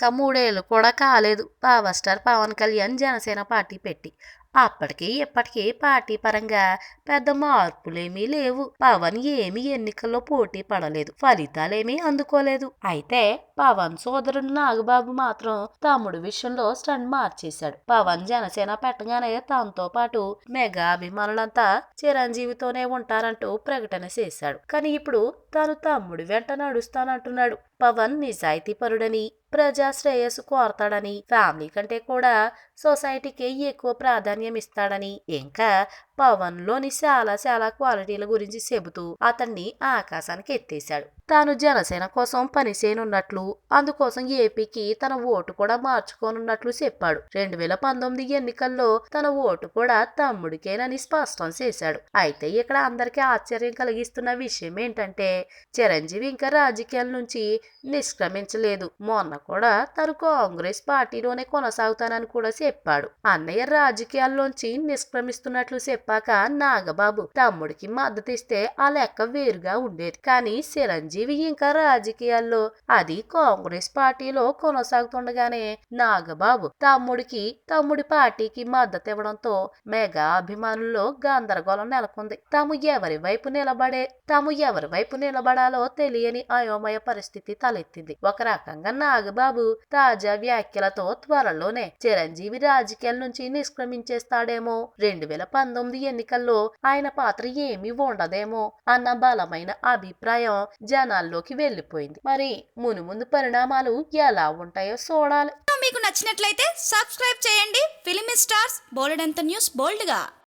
ఇంకా 3 ఏళ్ళు కూడా కాలేదు power star Pawan Kalyan Janasena party పెట్టి. అప్పటికి ఇప్పటికీ పార్టీ పరంగా పెద్ద మార్పులేమీ లేవు. పవన్ ఏమీ ఎన్నికల్లో పోటీ పడలేదు, ఫలితాలేమీ అందుకోలేదు. అయితే పవన్ సోదరుడు నాగబాబు మాత్రం తమ్ముడు విషయంలో స్టంట్ మార్చేశాడు. పవన్ జనసేన పెట్టగానే తనతో పాటు మెగా అభిమానులంతా చిరంజీవితోనే ఉంటారంటూ ప్రకటన చేశాడు. కానీ ఇప్పుడు తాను తమ్ముడు వెంట నడుస్తానంటున్నాడు. పవన్ నిజాయితీపరుడని, ప్రజా శ్రేయస్సు కోరతాడని, ఫ్యామిలీ కంటే కూడా సొసైటీకి ఎక్కువ ప్రాధాన్యం ఇస్తాడని, ఇంకా పవన్ లోని చాలా క్వాలిటీల గురించి చెబుతూ అతన్ని ఆకాశానికి ఎత్తేశాడు. తాను జనసేన కోసం పనిచేయనున్నట్లు, అందుకోసం ఏపీకి తన ఓటు కూడా మార్చుకోనున్నట్లు చెప్పాడు. 2019 ఎన్నికల్లో తన ఓటు కూడా తమ్ముడికేనని స్పష్టం చేశాడు. అయితే ఇక్కడ అందరికీ ఆశ్చర్యం కలిగిస్తున్న విషయం ఏంటంటే చిరంజీవి ఇంకా రాజకీయాల నుంచి నిష్క్రమించలేదు. మొన్న కూడా తను కాంగ్రెస్ పార్టీలోనే కొనసాగుతానని కూడా చెప్పాడు. అన్నయ్య రాజకీయాల్లోంచి నిష్క్రమిస్తున్నట్లు చెప్పాక నాగబాబు తమ్ముడికి మద్దతు ఇస్తే ఆ లెక్క వేరుగా ఉండేది. కానీ చిరంజీవి ఇంకా రాజకీయాల్లో, అది కాంగ్రెస్ పార్టీలో కొనసాగుతుండగానే నాగబాబు తమ్ముడి పార్టీకి మద్దతు ఇవ్వడంతో మెగా అభిమానుల్లో గందరగోళం నెలకొంది. తాము ఎవరి వైపు నిలబడాలో తెలియని అయోమయ పరిస్థితి తలెత్తింది. ఒక రకంగా నాగబాబు తాజా వ్యాఖ్యలతో త్వరలోనే చిరంజీవి రాజకీయాల నుంచి నిష్క్రమించేస్తాడేమో, 2019 ఎన్నికల్లో ఆయన పాత్ర ఏమీ ఉండదేమో అన్న బలమైన అభిప్రాయం జనాల్లోకి వెళ్లిపోయింది. మరి మునుముందు పరిణామాలు ఎలా ఉంటాయో చూడాలి. మీకు నచ్చినట్లయితే సబ్స్క్రైబ్ చేయండి. ఫిలిమి స్టార్స్ బోలెడంత న్యూస్ బోల్డ్గా.